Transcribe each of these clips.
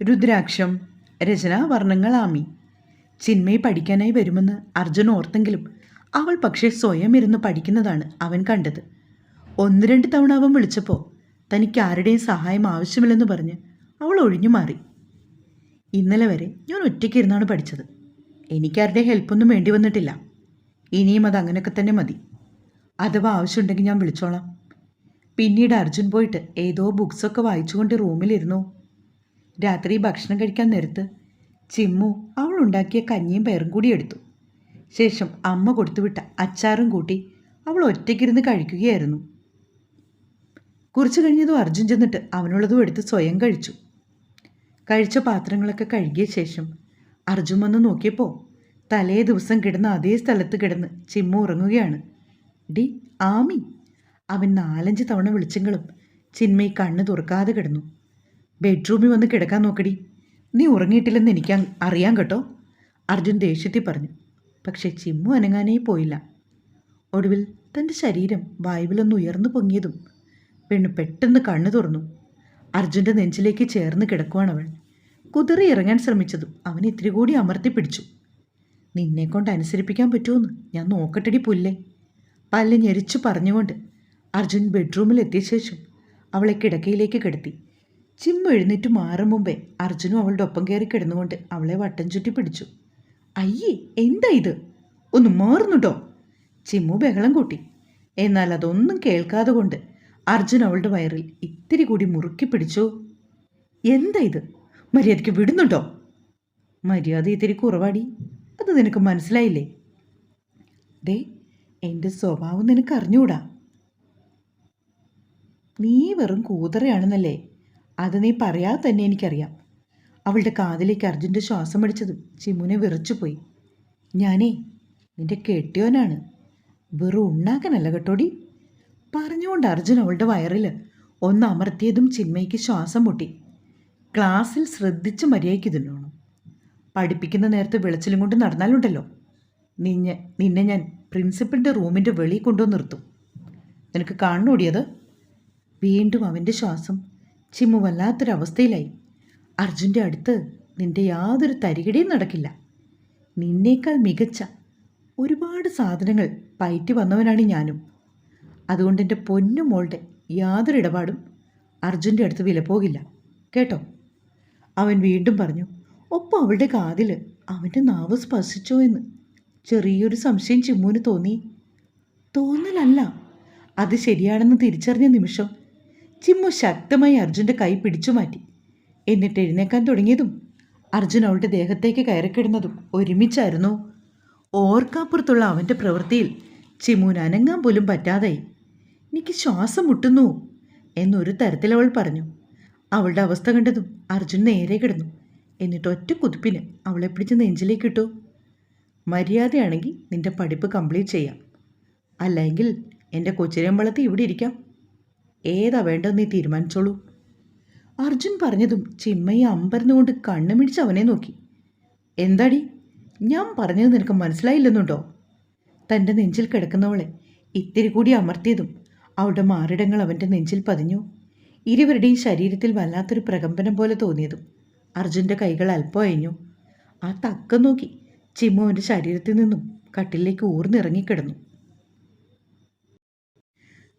രുദ്രാക്ഷം. രചന വർണ്ണങ്ങളാമി. ചിന്മയി പഠിക്കാനായി വരുമെന്ന് അർജുൻ ഓർത്തെങ്കിലും അവൾ പക്ഷേ സ്വയം ഇരുന്ന് പഠിക്കുന്നതാണ് അവൻ കണ്ടത്. 1-2 തവണ അവൻ വിളിച്ചപ്പോൾ തനിക്ക് ആരുടെയും സഹായം ആവശ്യമില്ലെന്ന് പറഞ്ഞ് അവൾ ഒഴിഞ്ഞു മാറി. ഇന്നലെ വരെ ഞാൻ ഒറ്റയ്ക്കിരുന്നാണ് പഠിച്ചത്. എനിക്കാരുടെ ഹെൽപ്പൊന്നും വേണ്ടി വന്നിട്ടില്ല. ഇനിയും അത് അങ്ങനെയൊക്കെ തന്നെ മതി. അഥവാ ആവശ്യമുണ്ടെങ്കിൽ ഞാൻ വിളിച്ചോളാം. പിന്നീട് അർജുൻ പോയിട്ട് ഏതോ ബുക്സൊക്കെ വായിച്ചുകൊണ്ട് റൂമിലിരുന്നു. രാത്രി ഭക്ഷണം കഴിക്കാൻ നേരത്ത് ചിമ്മു അവൾ ഉണ്ടാക്കിയ കഞ്ഞിയും പയറും കൂടി എടുത്തു. ശേഷം അമ്മ കൊടുത്തുവിട്ട അച്ചാറും കൂട്ടി അവൾ ഒറ്റയ്ക്കിരുന്ന് കഴിക്കുകയായിരുന്നു. കുറച്ചു കഴിഞ്ഞതും അർജുൻ ചെന്നിട്ട് അവനുള്ളതും എടുത്ത് സ്വയം കഴിച്ചു. കഴിച്ച പാത്രങ്ങളൊക്കെ കഴുകിയ ശേഷം അർജുൻ വന്ന് നോക്കിയപ്പോൾ തലേ ദിവസം കിടന്ന അതേ സ്ഥലത്ത് കിടന്ന് ചിമ്മു ഉറങ്ങുകയാണ്. ഡി ആമി, അവൻ 4-5 തവണ വിളിച്ചെങ്കിലും ചിന്മയി കണ്ണ് തുറക്കാതെ കിടന്നു. ബെഡ്റൂമിൽ വന്ന് കിടക്കാൻ നോക്കടി, നീ ഉറങ്ങിയിട്ടില്ലെന്ന് എനിക്ക് അറിയാം കേട്ടോ, അർജുൻ ദേഷ്യത്തിൽ പറഞ്ഞു. പക്ഷേ ചിമ്മു അനങ്ങാനേ പോയില്ല. ഒടുവിൽ തൻ്റെ ശരീരം വായുവിലൊന്ന് ഉയർന്നു പൊങ്ങിയതും പെണ്ണ് പെട്ടെന്ന് കണ്ണു തുറന്നു. അർജുൻ്റെ നെഞ്ചിലേക്ക് ചേർന്ന് കിടക്കുവാണവൾ. കുതിറി ഇറങ്ങാൻ ശ്രമിച്ചതും അവൻ ഇത്തിരി കൂടി അമർത്തി പിടിച്ചു. നിന്നെക്കൊണ്ട് അനുസരിപ്പിക്കാൻ പറ്റുമെന്ന് ഞാൻ നോക്കട്ടടി പുല്ലേ, പല്ല് ഞെരിച്ചു പറഞ്ഞുകൊണ്ട് അർജുൻ ബെഡ്റൂമിൽ എത്തിയ ശേഷം അവളെ കിടക്കയിലേക്ക് കിടത്തി. ചിമ്മു എഴുന്നേറ്റ് മാറും മുമ്പേ അർജുനും അവളുടെ ഒപ്പം കയറി കിടന്നുകൊണ്ട് അവളെ വട്ടം ചുറ്റി പിടിച്ചു. അയ്യേ, എന്താ ഇത്, ഒന്ന് മാറുന്നുട്ടോ, ചിമ്മു ബഹളം കൂട്ടി. എന്നാൽ അതൊന്നും കേൾക്കാതെ കൊണ്ട് അർജുൻ അവളുടെ വയറിൽ ഇത്തിരി കൂടി മുറുക്കി പിടിച്ചു. എന്താ ഇത്, മര്യാദയ്ക്ക് വിടുന്നുണ്ടോ? മര്യാദ ഇത്തിരി കുറവാടി, അത് നിനക്ക് മനസ്സിലായില്ലേ? ദേ, എൻ്റെ സ്വഭാവം നിനക്ക് അറിഞ്ഞൂടാ. നീ വെറും കൂതറയാണെന്നല്ലേ, അത് നീ പറയാതെ തന്നെ എനിക്കറിയാം. അവളുടെ കാതിലേക്ക് അർജുൻ്റെ ശ്വാസം അടിച്ചതും ചിമ്മുനെ വിറച്ചുപോയി. ഞാനേ നിന്റെ കെട്ടിയോനാണ്, വെറും ഉണ്ടാക്കാനല്ല കേട്ടോടി, പറഞ്ഞുകൊണ്ട് അർജുൻ അവളുടെ വയറിൽ ഒന്ന് അമർത്തിയതും ചിന്മയ്ക്ക് ശ്വാസം മുട്ടി. ക്ലാസ്സിൽ ശ്രദ്ധിച്ച് മര്യാദയ്ക്ക് തിന്നോണം. പഠിപ്പിക്കുന്ന നേരത്തെ വിളച്ചിലും കൊണ്ട് നടന്നാലുണ്ടല്ലോ, നിന്നെ ഞാൻ പ്രിൻസിപ്പലിൻ്റെ റൂമിൻ്റെ വെളിയിൽ കൊണ്ടുവന്ന് നിർത്തും. നിനക്ക് കാണണോടിയത്? വീണ്ടും അവൻ്റെ ശ്വാസം. ചിമ്മു വല്ലാത്തൊരവസ്ഥയിലായി. അർജുൻ്റെ അടുത്ത് നിന്റെ യാതൊരു തരികിടയും നടക്കില്ല. നിന്നേക്കാൾ മികച്ച ഒരുപാട് സാധനങ്ങൾ പയറ്റി വന്നവനാണ് ഞാനും. അതുകൊണ്ട് എൻ്റെ പൊന്നു മോളുടെ യാതൊരു ഇടപാടും അർജുൻ്റെ അടുത്ത് വില പോകില്ല കേട്ടോ, അവൻ വീണ്ടും പറഞ്ഞു. ഒപ്പം അവളുടെ കാതിൽ അവൻ്റെ നാവ് സ്പർശിച്ചോ എന്ന് ചെറിയൊരു സംശയം ചിമ്മുവിന് തോന്നി. തോന്നലല്ല, അത് ശരിയാണെന്ന് തിരിച്ചറിഞ്ഞ നിമിഷം ചിമ്മു ശക്തമായി അർജുൻ്റെ കൈ പിടിച്ചു മാറ്റി. എന്നിട്ട് എഴുന്നേക്കാൻ തുടങ്ങിയതും അർജുൻ അവളുടെ ദേഹത്തേക്ക് കയറിക്കിടുന്നതും ഒരുമിച്ചായിരുന്നു. ഓർക്കാപ്പുറത്തുള്ള അവൻ്റെ പ്രവൃത്തിയിൽ ചിമ്മുവിന് അനങ്ങാൻ പോലും പറ്റാതായി. എനിക്ക് ശ്വാസം മുട്ടുന്നു എന്നൊരു തരത്തിൽ അവൾ പറഞ്ഞു. അവളുടെ അവസ്ഥ കണ്ടതും അർജുൻ നേരെ കിടന്നു. എന്നിട്ട് ഒറ്റ കുതിപ്പിന് അവളെ പിടിച്ച് നെഞ്ചിലേക്കിട്ടു. മര്യാദയാണെങ്കിൽ നിന്റെ പഠിപ്പ് കംപ്ലീറ്റ് ചെയ്യാം, അല്ലെങ്കിൽ എൻ്റെ കൊച്ചിരമ്പളത്തിൽ ഇവിടെ ഇരിക്കാം. ഏതാ വേണ്ടത് നീ തീരുമാനിച്ചോളൂ, അർജുൻ പറഞ്ഞതും ചിന്മയി അമ്പരന്നുകൊണ്ട് കണ്ണു മിടിച്ച് അവനെ നോക്കി. എന്താടി, ഞാൻ പറഞ്ഞത് നിനക്ക് മനസ്സിലായില്ലെന്നുണ്ടോ? തൻ്റെ നെഞ്ചിൽ കിടക്കുന്നവളെ ഇത്തിരി കൂടി അമർത്തിയതും അവളുടെ മാറിടങ്ങൾ അവൻ്റെ നെഞ്ചിൽ പതിഞ്ഞു. ഇരുവരുടെയും ശരീരത്തിൽ വല്ലാത്തൊരു പ്രകമ്പനം പോലെ തോന്നിയതും അർജുൻ്റെ കൈകൾ അല്പം അയഞ്ഞു. ആ തക്കം നോക്കി ചിമ്മു അവൻ്റെ ശരീരത്തിൽ നിന്നും കട്ടിലേക്ക് ഊർന്നിറങ്ങിക്കിടന്നു.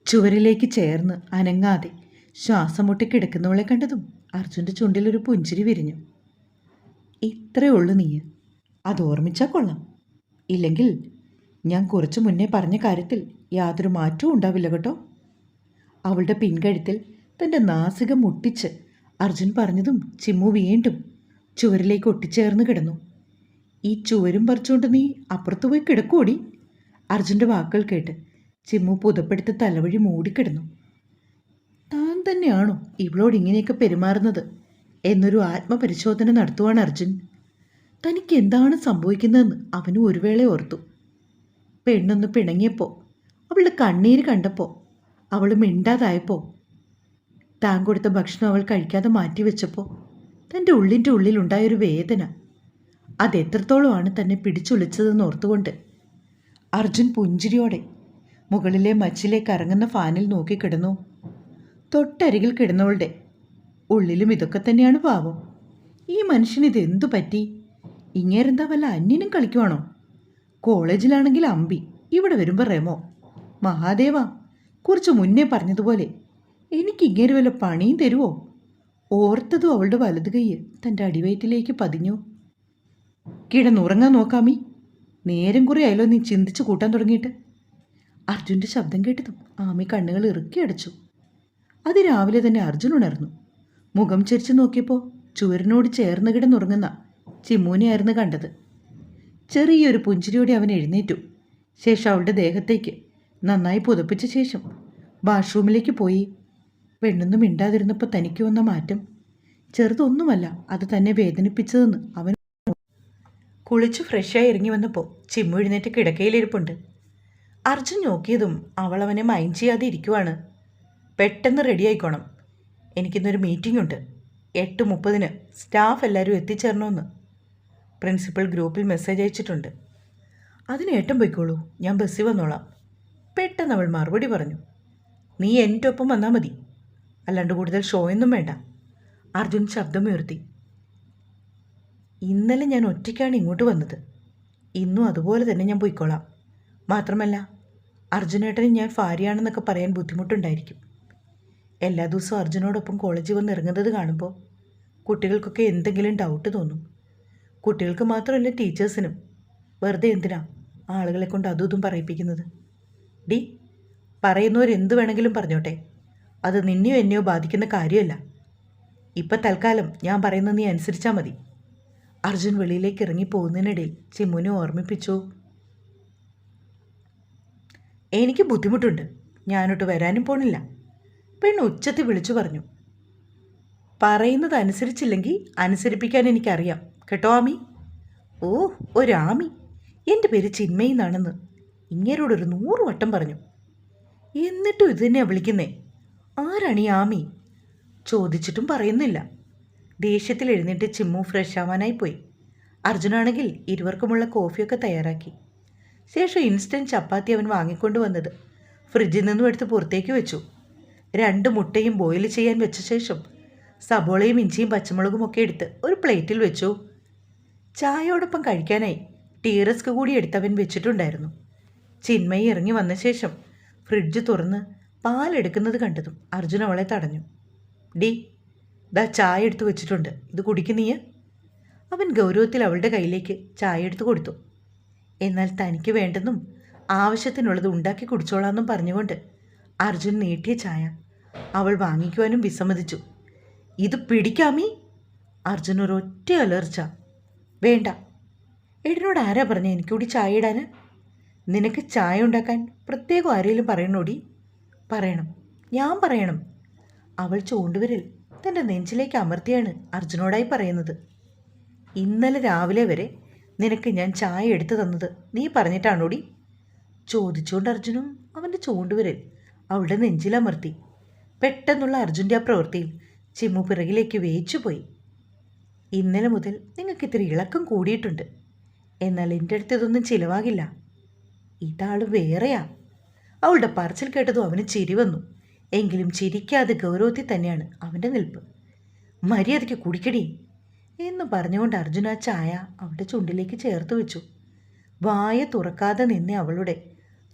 ചുവരിലേക്ക് ചേർന്ന് അനങ്ങാതെ ശ്വാസം മുട്ടി കിടക്കുന്നവളെ കണ്ടതും അർജുൻ്റെ ചുണ്ടിലൊരു പുഞ്ചിരി വിരിഞ്ഞു. ഇത്രയേ ഉള്ളൂ നീ, അത് ഓർമ്മിച്ചാൽ കൊള്ളാം. ഇല്ലെങ്കിൽ ഞാൻ കുറച്ചു മുന്നേ പറഞ്ഞ കാര്യത്തിൽ യാതൊരു മാറ്റവും ഉണ്ടാവില്ല കേട്ടോ. അവളുടെ പിൻകഴുത്തിൽ തൻ്റെ നാസിക മുട്ടിച്ച് അർജുൻ പറഞ്ഞതും ചിമ്മു വീണ്ടും ചുവരിലേക്ക് ഒട്ടിച്ചേർന്ന് കിടന്നു. ഈ ചുവരും പറിച്ചുകൊണ്ട് നീ അപ്പുറത്ത് പോയി കിടക്കൂടി, അർജുൻ്റെ വാക്കുകൾ കേട്ട് ചിമ്മു പുതപ്പെടുത്ത് തലവഴി മൂടിക്കിടന്നു. താൻ തന്നെയാണോ ഇവളോട് ഇങ്ങനെയൊക്കെ പെരുമാറുന്നത് എന്നൊരു ആത്മപരിശോധന നടത്തുവാണ് അർജുൻ. തനിക്ക് എന്താണ് സംഭവിക്കുന്നതെന്ന് അവനും ഒരു വേള ഓർത്തു. പെണ്ണൊന്ന് പിണങ്ങിയപ്പോൾ, അവളുടെ കണ്ണീര് കണ്ടപ്പോൾ, അവൾ മിണ്ടാതായപ്പോൾ, താൻ കൊടുത്ത ഭക്ഷണം അവൾ കഴിക്കാതെ മാറ്റിവെച്ചപ്പോൾ തൻ്റെ ഉള്ളിൻ്റെ ഉള്ളിലുണ്ടായൊരു വേദന, അതെത്രത്തോളമാണ് തന്നെ പിടിച്ചുളിച്ചതെന്ന് ഓർത്തുകൊണ്ട് അർജുൻ പുഞ്ചിരിയോടെ മുകളിലെ മച്ചിലേക്ക് ഇറങ്ങുന്ന ഫാനിൽ നോക്കിക്കിടന്നു. തൊട്ടരികിൽ കിടന്നവളുടെ ഉള്ളിലും ഇതൊക്കെ തന്നെയാണ് ഭാവം. ഈ മനുഷ്യനിത് എന്തു പറ്റി? ഇങ്ങേരെന്താ വല്ല അന്യനും കളിക്കുവാണോ? കോളേജിലാണെങ്കിൽ അമ്പി, ഇവിടെ വരുമ്പോൾ റെമോ. മഹാദേവ, കുറച്ച് മുന്നേ പറഞ്ഞതുപോലെ എനിക്ക് ഇങ്ങേര് വല്ല പണിയും തരുമോ? ഓർത്തതും അവളുടെ വലത് കൈ തൻ്റെ അടിവയറ്റിലേക്ക് പതിഞ്ഞു. കിടന്നുറങ്ങാൻ നോക്കാമീ. നേരം കുറേ ആയാലോ നീ ചിന്തിച്ച് കൂട്ടാൻ തുടങ്ങിയിട്ട്. അർജുൻ്റെ ശബ്ദം കേട്ടതും ആമി കണ്ണുകൾ ഇറുക്കി അടച്ചു. അതിരാവിലെ തന്നെ അർജുൻ ഉണർന്നു. മുഖം ചരിച്ചു നോക്കിയപ്പോൾ ചുവരിനോട് ചേർന്ന് കിടന്നുറങ്ങുന്ന ചിമ്മുനെയായിരുന്നു കണ്ടത്. ചെറിയൊരു പുഞ്ചിരിയോടെ അവൻ എഴുന്നേറ്റു. ശേഷം അവളുടെ ദേഹത്തേക്ക് നന്നായി പുതപ്പിച്ച ശേഷം വാഷ്റൂമിലേക്ക് പോയി. പെണ്ണൊന്നും മിണ്ടാതിരുന്നപ്പോൾ തനിക്ക് വന്ന മാറ്റം ചെറുതൊന്നുമല്ല, അത് തന്നെ വേദനിപ്പിച്ചതെന്ന് അവൻ. കുളിച്ച് ഫ്രഷായി ഇറങ്ങി വന്നപ്പോൾ ചിമ്മു എഴുന്നേറ്റ് കിടക്കയിലിരിപ്പുണ്ട്. അർജുൻ നോക്കിയതും അവൾ അവനെ മൈൻഡ് ചെയ്യാതെ ഇരിക്കുവാണ്. പെട്ടെന്ന് റെഡി ആയിക്കോണം, എനിക്കിന്നൊരു മീറ്റിംഗ് ഉണ്ട്. 8:30 സ്റ്റാഫ് എല്ലാവരും എത്തിച്ചേരണമെന്ന് പ്രിൻസിപ്പൽ ഗ്രൂപ്പിൽ മെസ്സേജ് അയച്ചിട്ടുണ്ട്. അതിന് ഏട്ടൻ പോയിക്കോളൂ, ഞാൻ ബസ്സിൽ വന്നോളാം. പെട്ടെന്ന് അവൾ മറുപടി പറഞ്ഞു. നീ എൻ്റെ ഒപ്പം വന്നാൽ മതി, അല്ലാണ്ട് കൂടുതൽ ഷോയൊന്നും വേണ്ട. അർജുൻ ശബ്ദമുയർത്തി. ഇന്നലെ ഞാൻ ഒറ്റയ്ക്കാണ് ഇങ്ങോട്ട് വന്നത്, ഇന്നും അതുപോലെ തന്നെ ഞാൻ പോയിക്കോളാം. മാത്രമല്ല അർജുനേട്ടന് ഞാൻ ഭാര്യയാണെന്നൊക്കെ പറയാൻ ബുദ്ധിമുട്ടുണ്ടായിരിക്കും. എല്ലാ ദിവസവും അർജുനോടൊപ്പം കോളേജിൽ വന്ന് ഇറങ്ങുന്നത് കാണുമ്പോൾ കുട്ടികൾക്കൊക്കെ എന്തെങ്കിലും ഡൗട്ട് തോന്നും. കുട്ടികൾക്ക് മാത്രമല്ല, ടീച്ചേഴ്സിനും. വെറുതെ എന്തിനാ ആളുകളെ കൊണ്ട് അതും ഇതും പറയിപ്പിക്കുന്നത്? ഡി, പറയുന്നവരെന്ത് വേണമെങ്കിലും പറഞ്ഞോട്ടെ, അത് നിന്നെയോ എന്നെയോ ബാധിക്കുന്ന കാര്യമല്ല. ഇപ്പം തൽക്കാലം ഞാൻ പറയുന്നത് നീ അനുസരിച്ചാൽ മതി. അർജുൻ വെളിയിലേക്ക് ഇറങ്ങിപ്പോകുന്നതിനിടയിൽ ചിമ്മുനെ ഓർമ്മിപ്പിച്ചു. എനിക്ക് ബുദ്ധിമുട്ടുണ്ട്, ഞാനോട്ട് വരാനും പോണില്ല. പെണ്ണ് ഉച്ചത്തിൽ വിളിച്ചു പറഞ്ഞു. പറയുന്നത് അനുസരിച്ചില്ലെങ്കിൽ അനുസരിപ്പിക്കാൻ എനിക്കറിയാം കേട്ടോ ആമി. ഓ, ഒരാമി. എൻ്റെ പേര് ചിന്മയി എന്നാണെന്ന് ഇങ്ങേരോടൊരു 100 വട്ടം പറഞ്ഞു. എന്നിട്ടും ഇത് തന്നെയാണ് വിളിക്കുന്നേ. ആരാണ് ഈ ആമി? ചോദിച്ചിട്ടും പറയുന്നില്ല. ദേഷ്യത്തിൽ എഴുന്നേറ്റ് ചിമ്മു ഫ്രഷ് ആവാനായി പോയി. അർജുനാണെങ്കിൽ ഇരുവർക്കുമുള്ള കോഫിയൊക്കെ തയ്യാറാക്കി. ശേഷം ഇൻസ്റ്റൻറ്റ് ചപ്പാത്തി അവൻ വാങ്ങിക്കൊണ്ട് വന്നത് ഫ്രിഡ്ജിൽ നിന്നും എടുത്ത് പുറത്തേക്ക് വെച്ചു. 2 മുട്ടയും ബോയിൽ ചെയ്യാൻ വെച്ച ശേഷം സബോളയും ഇഞ്ചിയും പച്ചമുളകും ഒക്കെ എടുത്ത് ഒരു പ്ലേറ്റിൽ വെച്ചു. ചായയോടൊപ്പം കഴിക്കാനായി ടീ റസ്ക് കൂടി എടുത്തവൻ വെച്ചിട്ടുണ്ടായിരുന്നു. ചിന്മയി ഇറങ്ങി വന്ന ശേഷം ഫ്രിഡ്ജ് തുറന്ന് പാലെടുക്കുന്നത് കണ്ടതും അർജുൻ അവളെ തടഞ്ഞു. ഡി, ദാ ചായ എടുത്ത് വെച്ചിട്ടുണ്ട്, ഇത് കുടിക്കുന്നീയ. അവൻ ഗൗരവത്തിൽ അവളുടെ കയ്യിലേക്ക് ചായ എടുത്ത് കൊടുത്തു. എന്നാൽ തനിക്ക് വേണ്ടെന്നും ആവശ്യത്തിനുള്ളത് ഉണ്ടാക്കി കുടിച്ചോളാമെന്നും പറഞ്ഞുകൊണ്ട് അർജുൻ നീട്ടിയ ചായ അവൾ വാങ്ങിക്കുവാനും വിസമ്മതിച്ചു. ഇത് പിടിക്കാമീ. അർജുൻ ഒരൊറ്റ അലർച്ച. വേണ്ട. ഏട്ടനോട് ആരാ പറഞ്ഞ എനിക്കൂടി ചായ ഇടാൻ? നിനക്ക് ചായ ഉണ്ടാക്കാൻ പ്രത്യേകം ആരെങ്കിലും പറയണോടി? പറയണം, ഞാൻ പറയണം. അവൾ ചൂണ്ടുവിരൽ തൻ്റെ നെഞ്ചിലേക്ക് അമർത്തിയാണ് അർജുനോടായി പറയുന്നത്. ഇന്നലെ രാവിലെ വരെ നിനക്ക് ഞാൻ ചായ എടുത്തു തന്നത് നീ പറഞ്ഞിട്ടാണോടി? ചോദിച്ചുകൊണ്ട് അർജുനും അവൻ്റെ ചൂണ്ടുവിരൽ അവളുടെ നെഞ്ചിലമർത്തി. പെട്ടെന്നുള്ള അർജുൻ്റെ ആ പ്രവൃത്തിയിൽ ചിമ്മു പിറകിലേക്ക് വേയിച്ചുപോയി. ഇന്നലെ മുതൽ നിങ്ങൾക്ക് ഇത്തിരി ഇളക്കം കൂടിയിട്ടുണ്ട്, എന്നാൽ എൻ്റെ അടുത്ത് ഇതൊന്നും ചിലവാകില്ല. ഇതാൾ വേറെയാ. അവളുടെ പറച്ചിൽ കേട്ടതും അവന് ചിരി വന്നു. എങ്കിലും ചിരിക്കാതെ ഗൗരവത്തിൽ തന്നെയാണ് അവൻ്റെ നിൽപ്പ്. മര്യാദയ്ക്ക് കുടിക്കടി എന്ന് പറഞ്ഞുകൊണ്ട് അർജുന ചായ അവളുടെ ചുണ്ടിലേക്ക് ചേർത്ത് വെച്ചു. വായ തുറക്കാതെ നിന്നെ അവളുടെ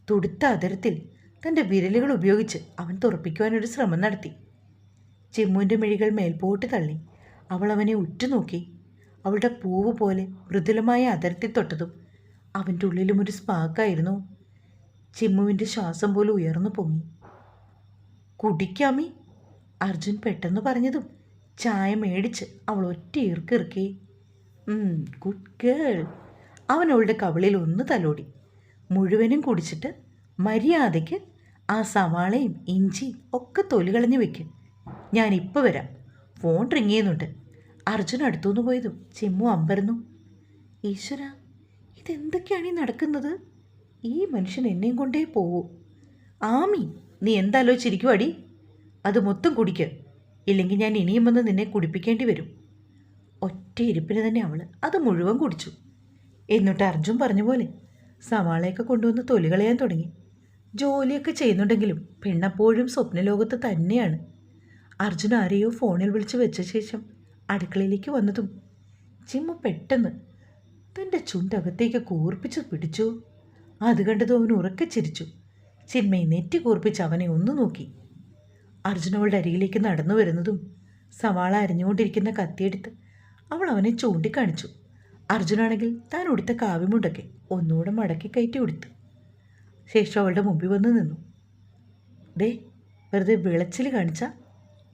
തുടുത്ത അതരത്തിൽ തൻ്റെ വിരലുകൾ ഉപയോഗിച്ച് അവൻ തുറപ്പിക്കുവാനൊരു ശ്രമം നടത്തി. ചിമ്മുവിൻ്റെ മിഴികൾ മേൽപോട്ട് തള്ളി. അവൾ അവനെ ഉറ്റുനോക്കി. അവളുടെ പൂവ് പോലെ മൃദുലമായ അതരത്തിൽ തൊട്ടതും അവൻ്റെ ഉള്ളിലും ഒരു സ്പാർക്കായിരുന്നു. ചിമ്മുവിൻ്റെ ശ്വാസം പോലും ഉയർന്നു പൊങ്ങി. കുടിക്കാമി, അർജുൻ പെട്ടെന്ന് പറഞ്ഞതും ചായ മേടിച്ച് അവൾ ഒറ്റ ഇറുക്കിറുക്കി. Good girl. അവൻ അവളുടെ കവിളിൽ ഒന്ന് തലോടി. മുഴുവനും കുടിച്ചിട്ട് മര്യാദയ്ക്ക് ആ സവാളയും ഇഞ്ചിയും ഒക്കെ തൊലി കളഞ്ഞു വെക്ക്. ഞാനിപ്പോൾ വരാം, ഫോൺ റിങ് ചെയ്യുന്നുണ്ട്. അർജുൻ അടുത്തുനിന്ന് പോയതും ചിമ്മു അമ്പരന്നു. ഈശ്വര, ഇതെന്തൊക്കെയാണ് ഈ നടക്കുന്നത്? ഈ മനുഷ്യൻ എന്നെയും കൊണ്ടേ പോവൂ. ആമി, നീ എന്താലോചിച്ചിരിക്കുവാടി? അത് മൊത്തം കുടിക്ക്, ഇല്ലെങ്കിൽ ഞാൻ ഇനിയും വന്ന് നിന്നെ കുടിപ്പിക്കേണ്ടി വരും. ഒറ്റ ഇരിപ്പിന് തന്നെ അവൾ അത് മുഴുവൻ കുടിച്ചു. എന്നിട്ട് അർജുൻ പറഞ്ഞ പോലെ സവാളയൊക്കെ കൊണ്ടുവന്ന് തൊലി കളയാൻ തുടങ്ങി. ജോലിയൊക്കെ ചെയ്യുന്നുണ്ടെങ്കിലും പെണ്ണപ്പോഴും സ്വപ്നലോകത്ത് തന്നെയാണ്. അർജുൻ ആരെയോ ഫോണിൽ വിളിച്ച് വെച്ച ശേഷം അടുക്കളയിലേക്ക് വന്നതും ചിമ്മു പെട്ടെന്ന് തൻ്റെ ചുണ്ടകത്തേക്ക് കൂർപ്പിച്ച് പിടിച്ചു. അത് കണ്ടതും അവൻ ഉറക്കെ ചിരിച്ചു. ചിന്മയെ നെറ്റി കൂർപ്പിച്ച് അവനെ ഒന്ന് നോക്കി. അർജുൻ അവളുടെ അരികിലേക്ക് നടന്നു വരുന്നതും സവാള അരിഞ്ഞുകൊണ്ടിരിക്കുന്ന കത്തിയെടുത്ത് അവൾ അവനെ ചൂണ്ടിക്കാണിച്ചു. അർജുനാണെങ്കിൽ താൻ ഉടുത്ത കാവ്യമുണ്ടൊക്കെ ഒന്നുകൂടെ മടക്കി കയറ്റി ഉടുത്തു. ശേഷം അവളുടെ മുമ്പിൽ വന്ന് നിന്നു. ദേ, വെറുതെ വിളച്ചിൽ കാണിച്ച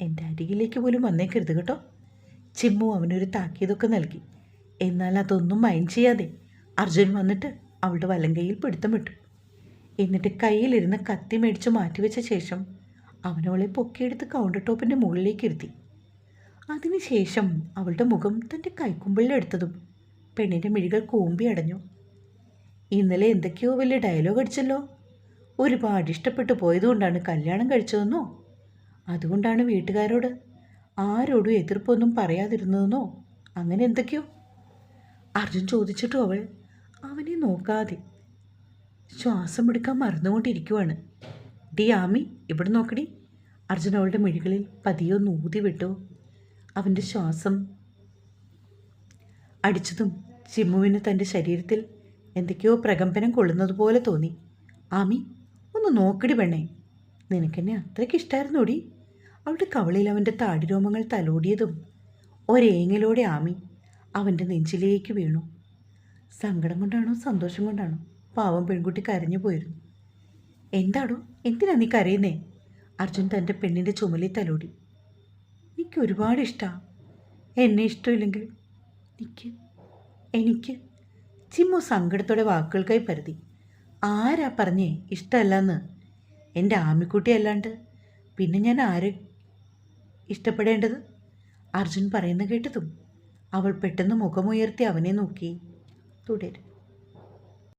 എൻ്റെ അരികിലേക്ക് പോലും വന്നേക്കരുത് കേട്ടോ. ചിമ്മു അവനൊരു താക്കീതൊക്കെ നൽകി. എന്നാൽ അതൊന്നും മൈൻഡ് ചെയ്യാതെ അർജുൻ വന്നിട്ട് അവളുടെ വലങ്കയിൽ പിടുത്തം വിട്ടു. എന്നിട്ട് കയ്യിലിരുന്ന് കത്തി മേടിച്ച് മാറ്റിവെച്ച ശേഷം അവനവളെ പൊക്കിയെടുത്ത് കൗണ്ടർ ടോപ്പിൻ്റെ മുകളിലേക്ക് ഇരുത്തി. അതിനുശേഷം അവളുടെ മുഖം തൻ്റെ കൈക്കുമ്പിളിലെടുത്തതും പെണ്ണിൻ്റെ മിഴികൾ കൂമ്പി അടഞ്ഞു. ഇന്നലെ എന്തൊക്കെയോ വലിയ ഡയലോഗ് അടിച്ചല്ലോ. ഒരുപാട് ഇഷ്ടപ്പെട്ടു പോയതുകൊണ്ടാണ് കല്യാണം കഴിച്ചതെന്നോ, അതുകൊണ്ടാണ് വീട്ടുകാരോട് ആരോടും എതിർപ്പൊന്നും പറയാതിരുന്നതെന്നോ, അങ്ങനെ എന്തൊക്കെയോ അർജുൻ ചോദിച്ചിട്ടും അവൾ അവനെ നോക്കാതെ ശ്വാസം എടുക്കാൻ മറന്നുകൊണ്ടിരിക്കുവാണ്. ഡി ആമി, ഇവിടെ നോക്കടി. അർജുൻ അവളുടെ മിഴികളിൽ പതിയോ നൂതി വിട്ടു. അവൻ്റെ ശ്വാസം അടിച്ചതും ചിമ്മുവിന് തൻ്റെ ശരീരത്തിൽ എന്തൊക്കെയോ പ്രകമ്പനം കൊള്ളുന്നതുപോലെ തോന്നി. ആമി, ഒന്ന് നോക്കടി പെണ്ണേ, നിനക്കെന്നെ അത്രയ്ക്ക് ഇഷ്ടമായിരുന്നോടി. അവളുടെ കവളിൽ അവൻ്റെ താടിരോമങ്ങൾ തലോടിയതും ഒരേങ്ങലോടെ ആമി അവൻ്റെ നെഞ്ചിലേക്ക് വീണു. സങ്കടം കൊണ്ടാണോ സന്തോഷം കൊണ്ടാണോ പാവം പെൺകുട്ടി കരഞ്ഞു പോയിരുന്നു. എന്താടോ, എന്തിനാ നീ കരയുന്നേ? അർജുൻ തൻ്റെ പെണ്ണിൻ്റെ ചുമലിൽ തലോടി. എനിക്ക് ഒരുപാട് ഇഷ്ടമാണ്. എന്നെ ഇഷ്ടമില്ലെങ്കിൽ എനിക്ക് ചിമ്മു സങ്കടത്തോടെ വാക്കുകൾക്കായി പരതി. ആരാ പറഞ്ഞേ ഇഷ്ടമല്ലെന്ന്? എൻ്റെ ആമിക്കുട്ടി അല്ലാണ്ട് പിന്നെ ഞാൻ ആരെ ഇഷ്ടപ്പെടേണ്ടത്? അർജുൻ പറയുന്ന കേട്ടതും അവൾ പെട്ടെന്ന് മുഖമുയർത്തി അവനെ നോക്കി. തുടരും.